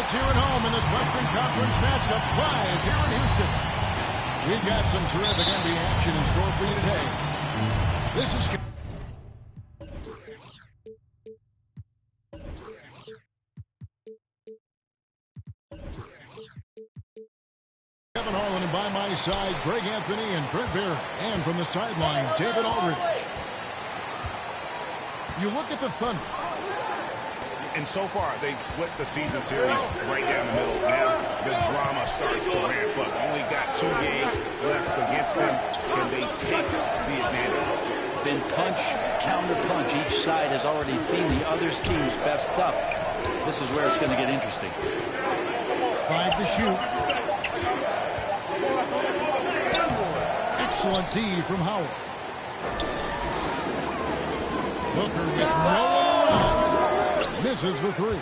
It's here at home in this Western Conference matchup live here in Houston. We've got some terrific NBA action in store for you today. This is Kevin Harlan, and by my side, Greg Anthony and Brent Barrett. And from the sideline, David Aldridge. You look at the Thunder. And so far, they've split the season series right down the middle. Now the drama starts to ramp up. Only got 2 games left against them. Can they take the advantage? Been punch, counter punch. Each side has already seen the other team's best stuff. This is where it's going to get interesting. 5 to shoot. Excellent D from Howard. Booker with no one around. Misses the 3.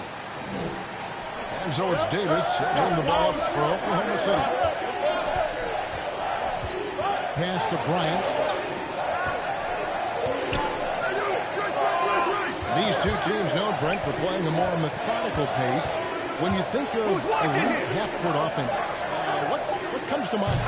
And so it's Davis setting the ball up for Oklahoma City. Pass to Bryant. These two teams know Brent for playing a more methodical pace. When you think of elite half-court offenses, what comes to mind?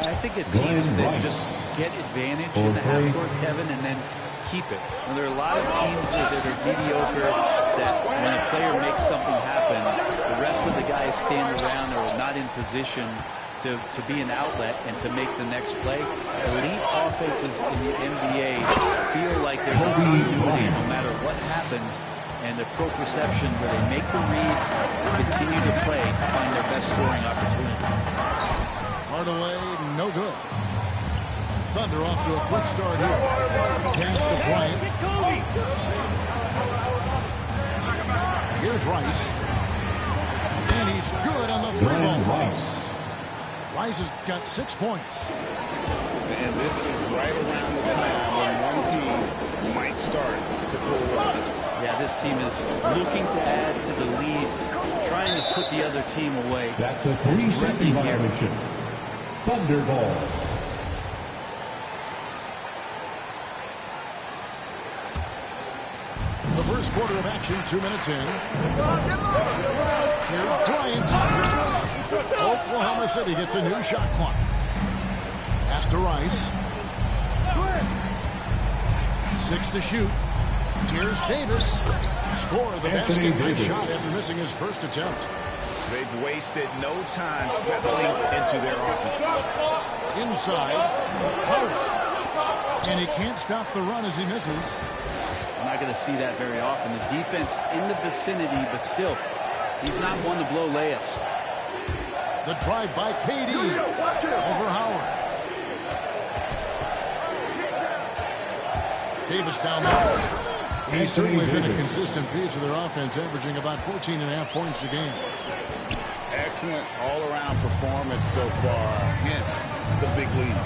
I think it teams that just get advantage in the half-court, Kevin, and then keep it. And there are a lot of teams that are mediocre, that when a player makes something happen, the rest of the guys stand around or are not in position to be an outlet and to make the next play. Elite offenses in the NBA feel like there's a continuity no matter what happens, and the proprioception where they make the reads, continue to play to find their best scoring opportunity. Hardaway, no good. Thunder off to a quick start here. Pass to Bryant. Here's Rice. And he's good on the 3-ball. Rice has got 6 points. And this is right around the time when one team might start to pull away. Yeah, this team is looking to add to the lead, trying to put the other team away. That's a 3-second violation. Thunder ball. The first quarter of action, 2 minutes in. Here's Bryant. Oklahoma City gets a new shot clock. Pass to Rice. 6 to shoot. Here's Davis. Score the basket by shot after missing his first attempt. They've wasted no time settling into their offense. Inside, Howard. And he can't stop the run as he misses. I'm not going to see that very often. The defense in the vicinity, but still, he's not one to blow layups. The drive by KD over Howard. Davis down there. He's certainly been a consistent piece of their offense, averaging about 14.5 points a game. Excellent all-around performance so far against the big lead.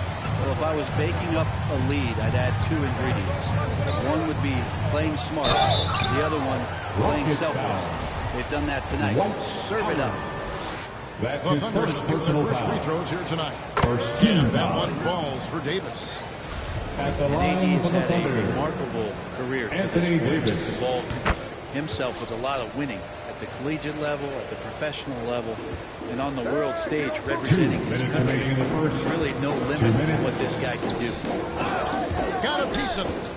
Well, if I was baking up a lead, I'd add 2 ingredients. One would be playing smart. The other one, playing selfless. They've done that tonight. Serve it up. That's his first personal free foul. throws here tonight. First team That foul. one falls for Davis. At the And line AD's for the had a Thunder, remarkable career to Anthony this point. Davis. He's involved himself with a lot of winning at the collegiate level, at the professional level, and on the world stage representing his 2 minutes country. remaining in the first. There's really no 2 limit to minutes. what this guy can do. Got a piece of it.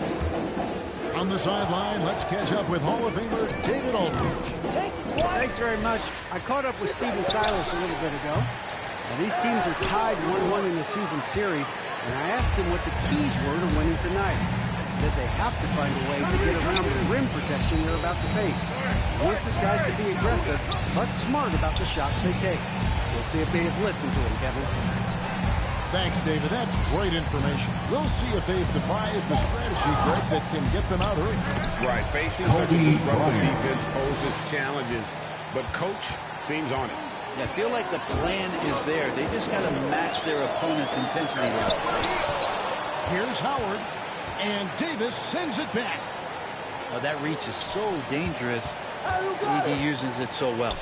On the sideline, let's catch up with Hall of Famer David Aldridge. Thanks very much. I caught up with Stephen Silas a little bit ago. Now, these teams are tied 1-1 in the season series, and I asked him what the keys were to winning tonight. He said they have to find a way to get around the rim protection they're about to face. He wants his guys to be aggressive, but smart about the shots they take. We'll see if they have listened to him, Kevin. Thanks, David. That's great information. We'll see if they've devised a strategy, Greg, that can get them out early. Right, facing such a disruptive defense poses challenges, but coach seems on it. Yeah, I feel like the plan is there. They just got to match their opponent's intensity level. Here's Howard, and Davis sends it back. Oh, that reach is so dangerous. AD uses it so well.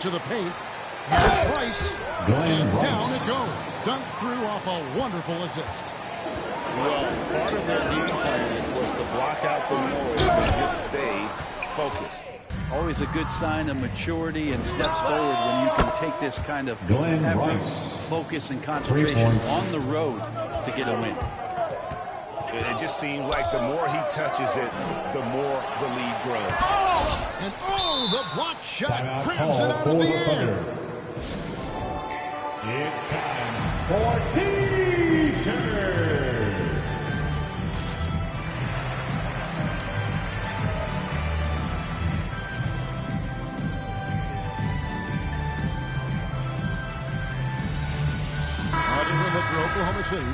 To the paint. Here's Rice. And down it goes. Dunked through off a wonderful assist. Well, part of their game plan was to block out the noise and just stay focused. Always a good sign of maturity and steps forward when you can take this kind of effort, focus, and concentration on the road to get a win. It just seems like the more he touches it, the more the lead grows. And the block shot grabs it out of the air. It's time for T-shirts. For Oklahoma City.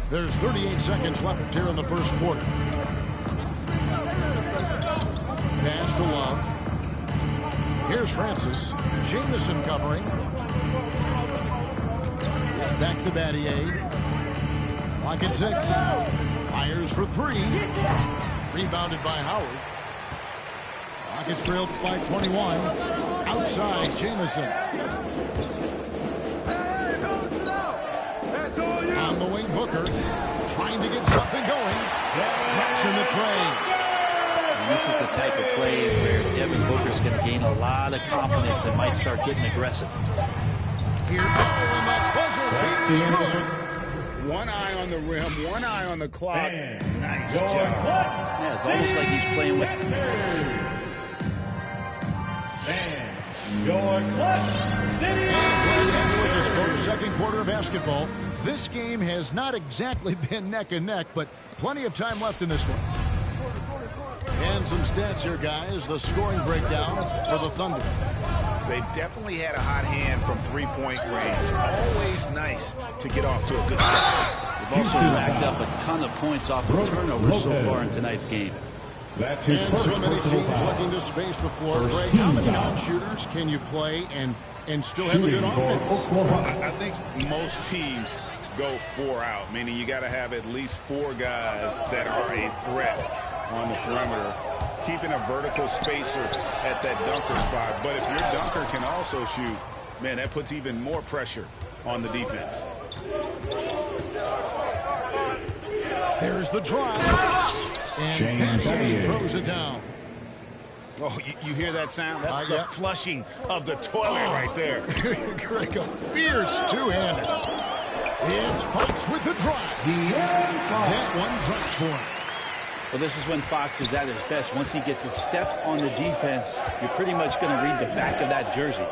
There's 38 seconds left here in the first quarter. Pass to Love. Here's Francis. Jamison covering. It's back to Battier. Clock at 6. Fires for 3. Rebounded by Howard. Rockets trailed by 21. Outside, Jamison. On the wing, Booker. Trying to get something going. Drops in the tray. And this is the type of play where Devin Booker's going to gain a lot of confidence and might start getting aggressive. Here, and that buzzer beater is good. One eye on the rim, one eye on the clock. Nice job. Yeah, it's almost like he's playing with... Second quarter of basketball. This game has not exactly been neck and neck, but plenty of time left in this one. And some stats here, guys. The scoring breakdown for the Thunder. They've definitely had a hot hand from three-point range. Always nice to get off to a good start. They've also racked up a ton of points off of turnovers so far in tonight's game. That's his and first so many personal teams foul. looking to space the floor. First Greg, team how many foul. non-shooters can you play and still have a good offense? I think most teams go 4 out, meaning you got to have at least 4 guys that are a threat on the perimeter, keeping a vertical spacer at that dunker spot. But if your dunker can also shoot, man, that puts even more pressure on the defense. There's the drive. And Battier throws it down. Oh, you hear that sound? That's the yeah. flushing of the toilet right there. Greg, a fierce two-hander. It's Fox with the drive. That one drops for him. Well, this is when Fox is at his best. Once he gets a step on the defense, you're pretty much going to read the back of that jersey.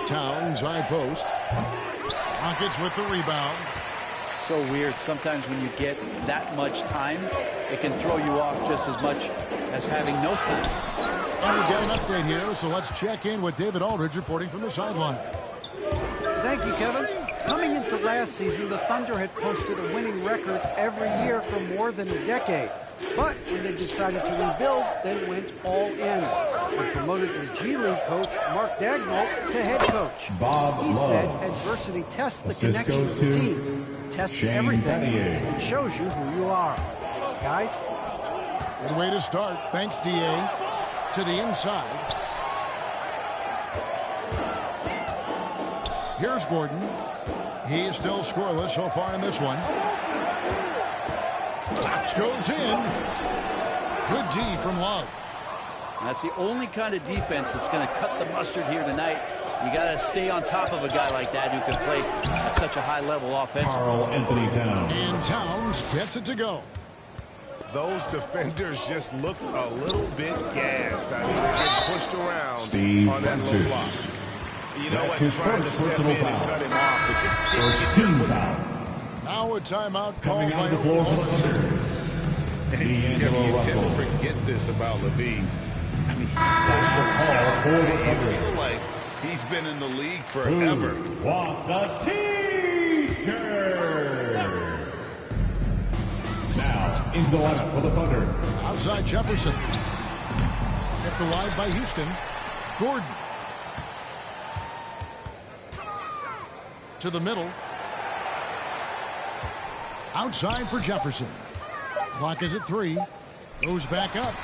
Towns, high post. Rockets with the rebound. So weird. Sometimes when you get that much time, it can throw you off just as much as having no time. And we get an update here, so let's check in with David Aldridge reporting from the sideline. Thank you, Kevin. Coming into last season, the Thunder had posted a winning record every year for more than a decade. But when they decided to rebuild, they went all in. They promoted their G League coach, Mark Dagnall, to head coach. He said adversity tests the connection of the team, tests everything, and shows you who you are. Guys? Good way to start. Thanks, D.A. To the inside. Here's Gordon. He's still scoreless so far in this one. Fox goes in. Good D from Love. That's the only kind of defense that's going to cut the mustard here tonight. You got to stay on top of a guy like that who can play at such a high level offensively. Karl Anthony Towns. And Towns gets it to go. Those defenders just look a little bit gassed. I mean, they're getting pushed around Steve on that low block. You know what? His Trying to first step in personal and foul. cut him off, but just didn't First get team there. foul. Now a timeout Coming called by on the floor for the Oklahoma City. Thunder. And you D'Angelo tend Russell. to forget this about Levine. I mean, he's That's still the so call for the young. You Thunder. feel like he's been in the league forever. Who wants a T-shirt? Now, into the lineup for the Thunder. Outside Jefferson. Kept alive by Houston. Gordon. To the middle. Outside for Jefferson. Clock is at 3. Goes back up.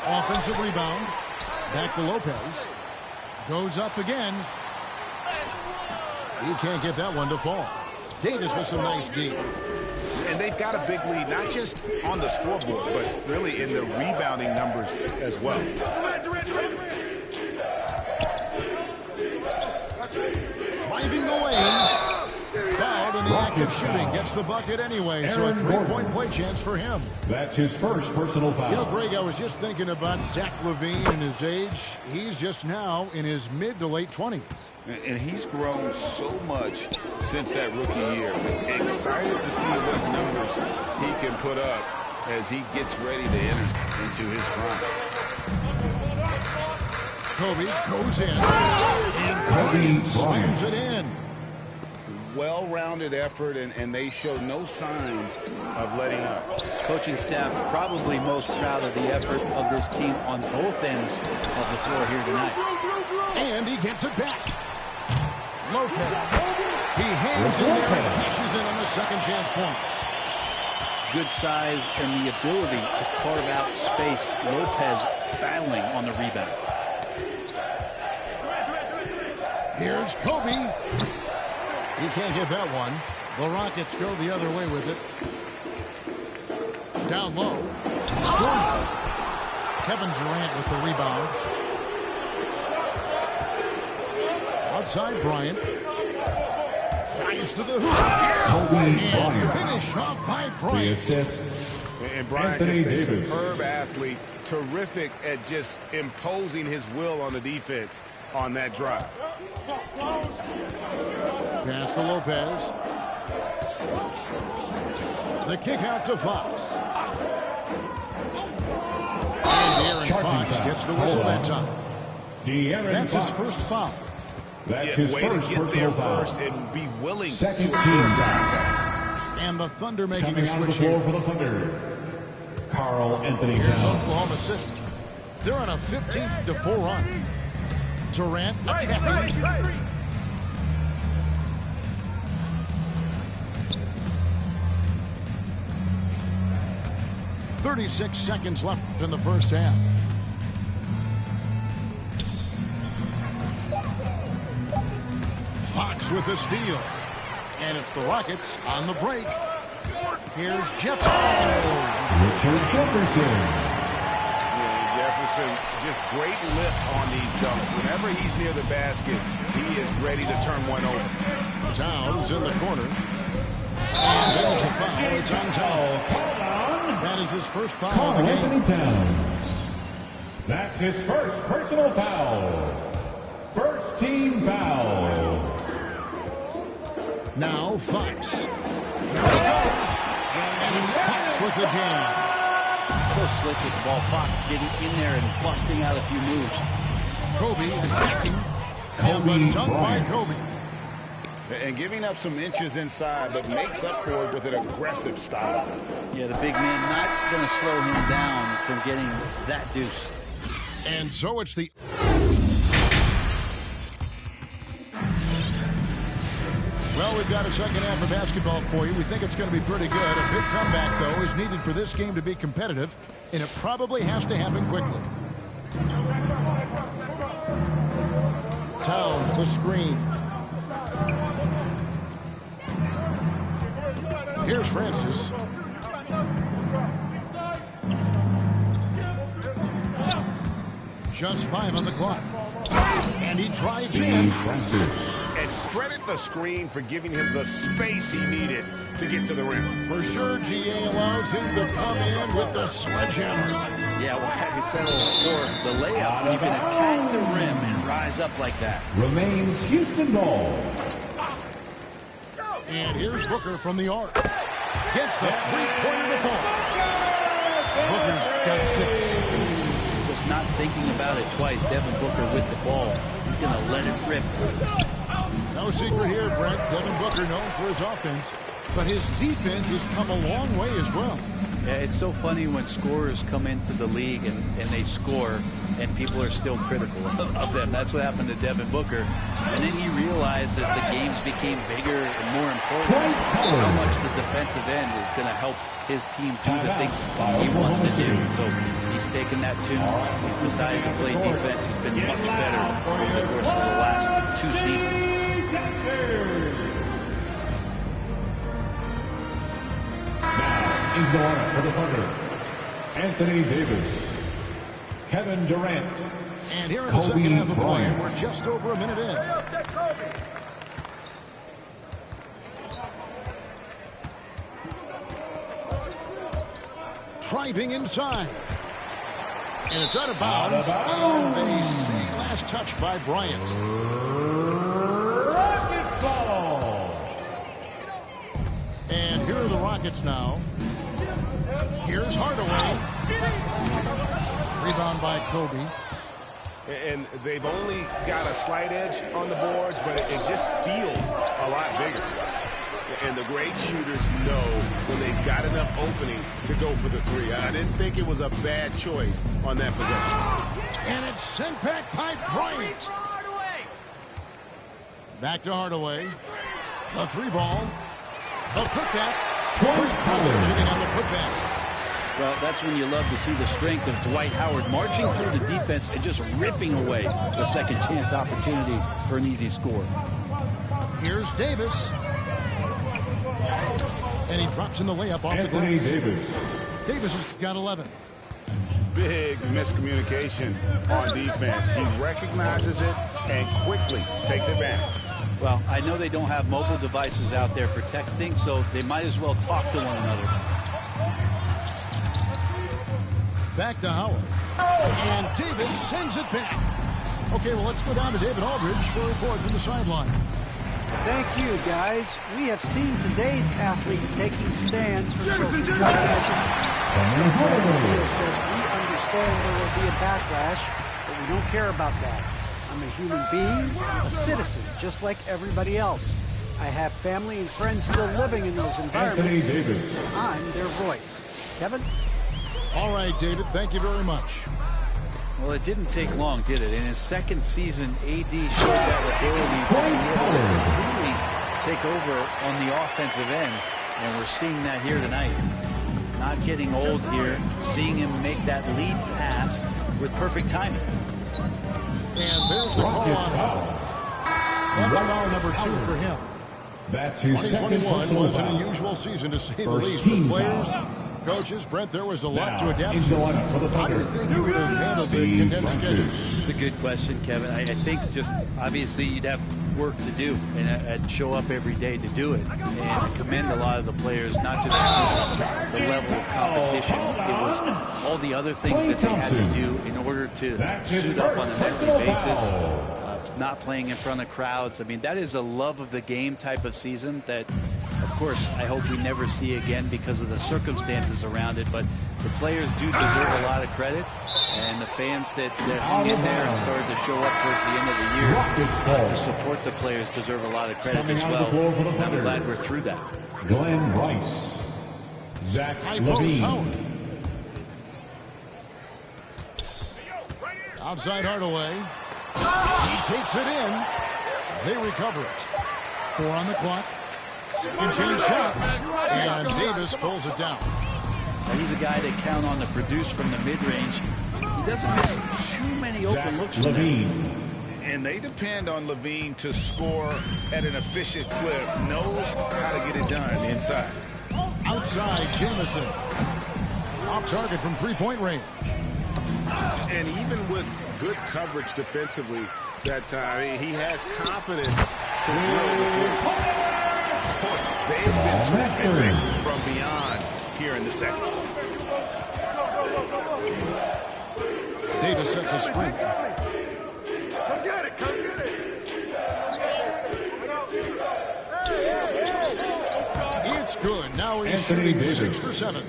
Offensive rebound. Back to Lopez. Goes up again. He can't get that one to fall. Davis with some nice D. And they've got a big lead, not just on the scoreboard, but really in the rebounding numbers as well. Driving the lane. Fouled in the act of shooting. Gets the bucket anyway, so a three-point play chance for him. That's his first personal foul. You know, Greg, I was just thinking about Zach LaVine and his age. He's just now in his mid to late 20s. And he's grown so much since that rookie year. Excited to see what numbers he can put up as he gets ready to enter into his prime. Kobe goes in. And Kobe slams it in. Well-rounded effort, and they show no signs of letting up. Coaching staff probably most proud of the effort of this team on both ends of the floor here tonight. And he gets it back. Lopez. He hangs in there and cashes in on the second chance points. Good size and the ability to carve out space. Lopez battling on the rebound. Here's Kobe. He can't get that one. The Rockets go the other way with it. Down low. Kevin Durant with the rebound. Outside Bryant. Drives to the hoop. And finish off by Bryant. The assist. And Bryant, just a superb athlete. Terrific at just imposing his will on the defense on that drive. Pass to Lopez. The kick out to Fox. And Aaron Fox gets the whistle that time. That's his first foul. That's his first personal foul. And be willing Second to team foul. And the Thunder making a switch here. here. For the Thunder, Carl Anthony Here's Towns. Oklahoma City. They're on a 15-4 run. Durant attacking. 36 seconds left in the first half. Fox with the steal. And it's the Rockets on the break. Here's Jefferson. Richard Jefferson. Yeah, Jefferson, just great lift on these dunks. Whenever he's near the basket, he is ready to turn one over. Towns in the corner. And there's a foul. It's on Towns. That is his first foul of the game. Anthony Towns. That's his first personal foul. First team foul. Now Fox. Here he goes. And it's Fox with the jam. So slick with the ball. Fox getting in there and busting out a few moves. Kobe attacking. And the dunk by Kobe. And giving up some inches inside, but makes up for it with an aggressive style. Yeah, the big man not going to slow him down from getting that deuce. And so it's the... Well, we've got a second half of basketball for you. We think it's going to be pretty good. A big comeback, though, is needed for this game to be competitive, and it probably has to happen quickly. Towns, the screen. Here's Francis. Just 5 on the clock. And he drives in. Francis. And credit the screen for giving him the space he needed to get to the rim. For sure, GA allows him to come in with the sledgehammer. Yeah, well, I said before, the layup, when you can attack the rim and rise up like that. Remains Houston ball. And here's Booker from the arc. Gets the three-pointer to fall. Booker's got 6. Just not thinking about it twice. Devin Booker with the ball. He's going to let it rip. No secret here, Brent. Devin Booker known for his offense, but his defense has come a long way as well. Yeah, it's so funny when scorers come into the league and they score, and people are still critical of them. That's what happened to Devin Booker. And then he realized as the games became bigger and more important, how much the defensive end is going to help his team do the things he wants to do. So he's taken that tune. He's decided to play defense. He's been much better over the course of the last 2 seasons. Into the lineup for the Thunder, Anthony Davis, Kevin Durant, And here in the second half of play, Bryant. we're just over a minute in. Driving inside. And it's out of bounds. And they say last touch by Bryant. Rocket ball. And here are the Rockets now. Here's Hardaway. Rebound by Kobe. And they've only got a slight edge on the boards, but it just feels a lot bigger. And the great shooters know when they've got enough opening to go for the three. I didn't think it was a bad choice on that possession. And it's sent back by Bryant. Back to Hardaway. The three ball. The putback. Great positioning on the putback. Well, that's when you love to see the strength of Dwight Howard marching through the defense and just ripping away the second chance opportunity for an easy score. Here's Davis. And he drops in the layup off Anthony the glass. Davis. Davis has got 11. Big miscommunication on defense. He recognizes it and quickly takes advantage. Well, I know they don't have mobile devices out there for texting, so they might as well talk to one another. Back to Howard. And Davis sends it back. Okay, well, let's go down to David Aldridge for a report from the sideline. Thank you, guys. We have seen today's athletes taking stands for social justice. We understand there will be a backlash, but we don't care about that. I'm a human being, a citizen, just like everybody else. I have family and friends still living in those environments. Anthony Davis. I'm their voice. Kevin? All right, David, thank you very much. Well, it didn't take long, did it? In his second season, AD showed that ability to be able to completely take over on the offensive end, and we're seeing that here tonight. Not getting old here, seeing him make that lead pass with perfect timing. And there's the call Rockets on foul. That's foul number 2 for him. That's his second 2021 personal was an foul. unusual season to say the First least. For team players, foul. coaches, Brent, there was a lot Now, to adapt into the to. lineup for the How do you Thunder, think you would have handled the Steve condensed schedule? Francis. It's a good question, Kevin. I think just obviously you'd have work to do and show up every day to do it. And I commend a lot of the players, not just the level of competition. It was all the other things that they had to do in order to suit up on a nightly basis. Not playing in front of crowds. I mean, that is a love of the game type of season that, of course, I hope we never see again because of the circumstances around it. But the players do deserve a lot of credit. And the fans that hung in there and started to show up towards the end of the year to support the players deserve a lot of credit Coming as on the well. floor for the I'm Thunder. glad we're through that. Glenn Rice. Zach High post Levine. Howard. Outside Hardaway. He takes it in. They recover it. 4 on the clock. Second chance shot. And Davis pulls it down. Now, he's a guy they count on to produce from the mid-range. He doesn't miss too many open Zach looks from there. Levine. And they depend on Levine to score at an efficient clip. Knows how to get it done inside. Outside Jamison. Off target from three-point range. And even with good coverage defensively that time, he has confidence to drill the three. They've been terrific from beyond here in the second. Davis sets a screen. Come get it, come get it. It's good. Now he's Anthony shooting Davis. 6 for 7.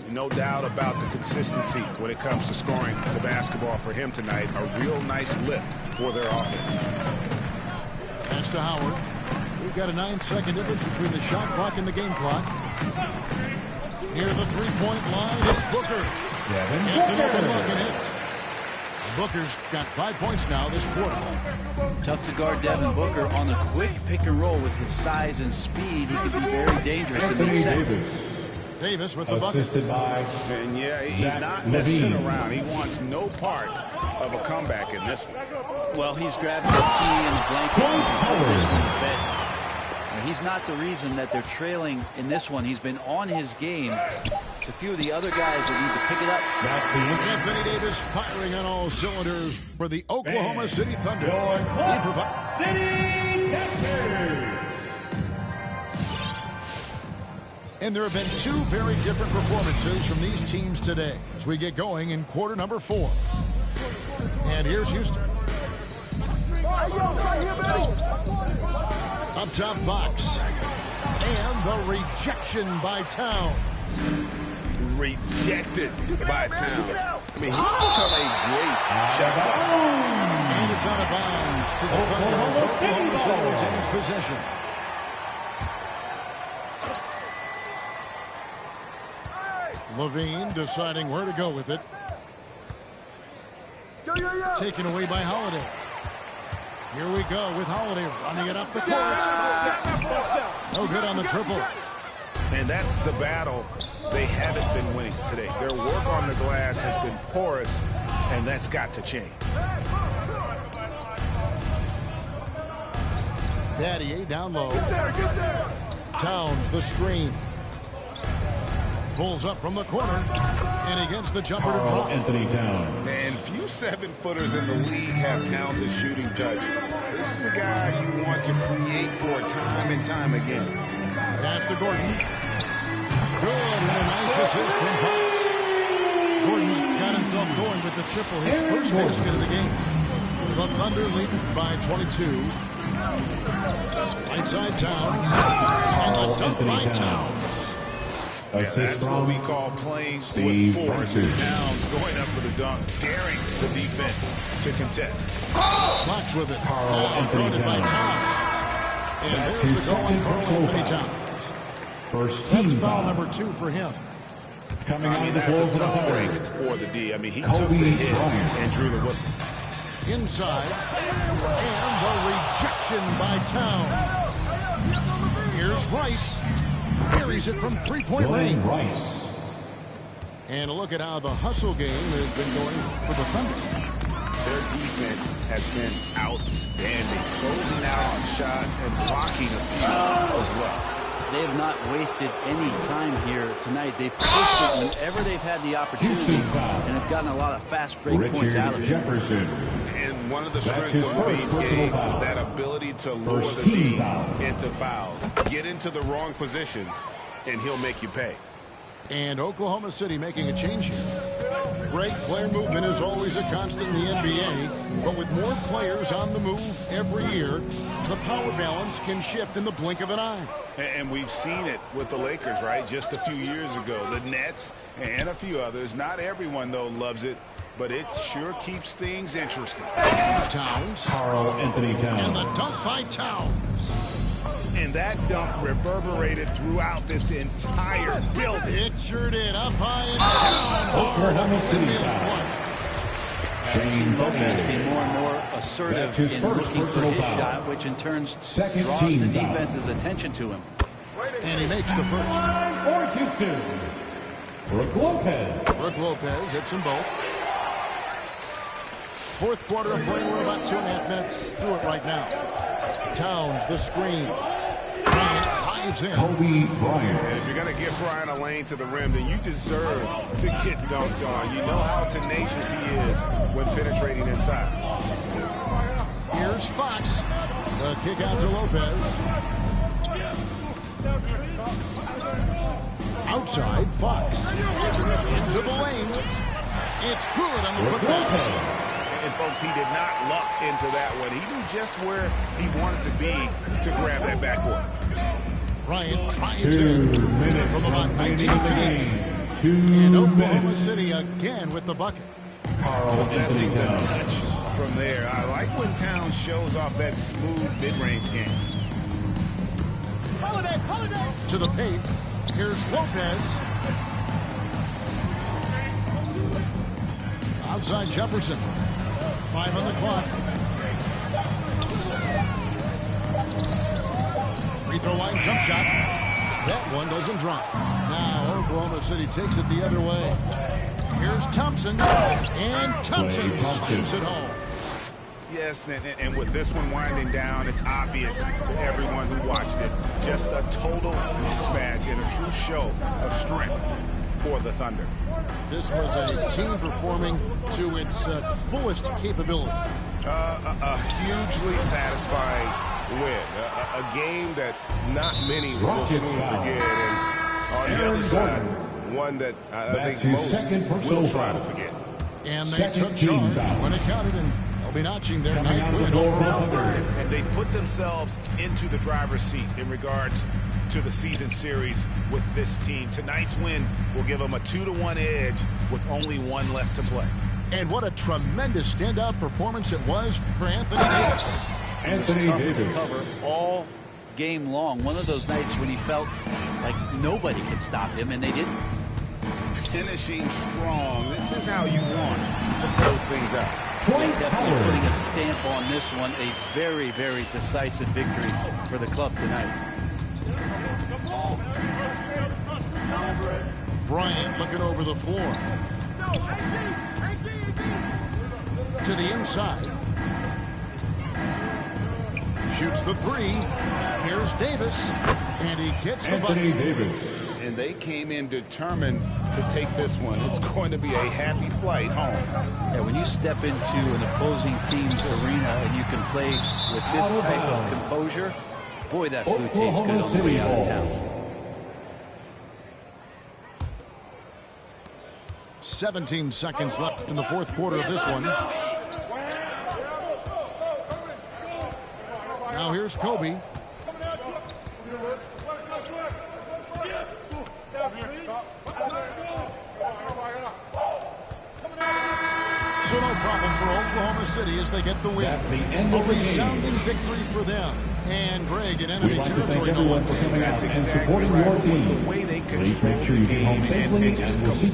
No doubt about the consistency when it comes to scoring the basketball for him tonight. A real nice lift for their offense. Pass to Howard. We've got a 9-second difference between the shot clock and the game clock. Near the three-point line, it's Booker. Devin It's an open look Booker. and hits. Booker's got 5 points now this quarter. Tough to guard Devin Booker on a quick pick and roll with his size and speed. He can be very dangerous in Anthony these sets. Davis. Davis with the bucket. Assisted by And yeah, he's Zach not messing Levine. around. He wants no part of a comeback in this one. Well, he's grabbed the tea and the blanket and he's put this one to bed. He's not the reason that they're trailing in this one. He's been on his game. It's a few of the other guys that need to pick it up. Anthony Davis firing on all cylinders for the Oklahoma City Thunder. And there have been two very different performances from these teams today as we get going in quarter number 4. And here's Houston. Up top, Fox. And the rejection by Towns. Rejected by Towns. I mean, he's become a great shot blocker. And it's out of bounds to the Thunder. Oklahoma City retains possession. Levine deciding where to go with it. Taken away by Holiday. Here we go with Holiday running it up the court. No good on the triple. And that's the battle they haven't been winning today. Their work on the glass has been porous, and that's got to change. Battier down low. Towns the screen. Pulls up from the corner, and he gets the jumper to drop. Anthony Towns. And few 7-footers in the league have Towns' shooting touch. This is a guy you want to create for time and time again. Pass to Gordon. Good, and a nice assist from Fox. Gordon's got himself going with the triple, his first basket of the game. The Thunder lead by 22. Right side Towns, and the dunk by Towns. That's what we call playing with force. Towns going up for the dunk, daring the defense to contest. Fox with it. Guarded by Towns. And there's the goal on Anthony Towns. First team That's foul number 2 for him. Coming on the That's floor a for the tough break Thunder. for the D. I mean, he took the hit and drew the whistle. Inside. And the rejection by Towns. Here's Rice. Carries it from three-point range. Rice. And look at how the hustle game has been going for the Thunder. Their defense has been outstanding, closing out on shots and blocking a few as well. They have not wasted any time here tonight. They've pushed it whenever they've had the opportunity and have gotten a lot of fast break points out of it. Jefferson. And one of the That's strengths his of Levine's first game, foul. that ability to lure First the team D foul. into fouls. Get into the wrong position, and he'll make you pay. And Oklahoma City making a change here. Great player movement is always a constant in the NBA, but with more players on the move every year, the power balance can shift in the blink of an eye. And we've seen it with the Lakers, right? Just a few years ago. The Nets and a few others. Not everyone, though, loves it, but it sure keeps things interesting. Towns. Karl Anthony Towns. And the dunk by Towns. And that dunk reverberated throughout this entire building. It sure did. Up high and down. Oklahoma City foul. I've seen Shane Lopez be Battier. more and more assertive That's his in first looking for personal his foul. shot, which in turn Second draws team the foul. defense's attention to him. And he makes the first. For Houston, Brook Lopez. Brook Lopez hits them both. Fourth quarter of play. We're about 2.5 minutes through it right now. Towns, the screen. Bryant drives in. Kobe Bryant. If you're going to give Brian a lane to the rim, then you deserve to get dunked on. You know how tenacious he is when penetrating inside. Here's Fox. The kick out to Lopez. Outside, Fox. Into the lane. It's good on the Brook putback. Lopez. And, folks, he did not luck into that one. He knew just where he wanted to be to grab that backboard. Bryant drives 2 in minutes from about 19 remaining in the feet. game. 2 And Oklahoma minutes. City again with the bucket. Karl Possessing Anthony the Towns. touch from there. I like when Towns shows off that smooth mid-range game. To the paint. Here's Lopez. Outside Jefferson. 5 on the clock. Free throw line jump shot. That one doesn't drop. Now Oklahoma City takes it the other way. Here's Thompson. And Thompson Klay Thompson. slams it home. Yes, and with this one winding down, it's obvious to everyone who watched it. Just a total mismatch and a true show of strength for the Thunder. This was a team performing to its fullest capability. A hugely satisfying win. A game that not many will soon forget. And on the other side, one that I think most will try to forget. And they took charge when it counted, and they'll be notching their ninth win overall. And they put themselves into the driver's seat in regards to the season series with this team. Tonight's win will give them a 2-1 edge with only one left to play. And what a tremendous standout performance it was for Anthony Davis. Anthony Davis to cover all game long. One of those nights when he felt like nobody could stop him, and they didn't. Finishing strong. This is how you want to close things out. Yeah, definitely putting a stamp on this one. A very, very decisive victory for the club tonight. Bryant looking over the floor. To the inside. Shoots the three. Here's Davis. And he gets the bucket. Davis. And they came in determined to take this one. It's going to be a happy flight home. Yeah, when you step into an opposing team's arena and you can play with this type of composure, boy, that food tastes good on the way out of town. 17 seconds left in the fourth quarter of this one. Now here's Kobe. So no problem for Oklahoma City as they get the win. That's the end of the game. A resounding victory for them. And Greg in enemy We'd like to thank territory. everyone for coming out and supporting your team. The way they Please make sure you get home safely, and we'll see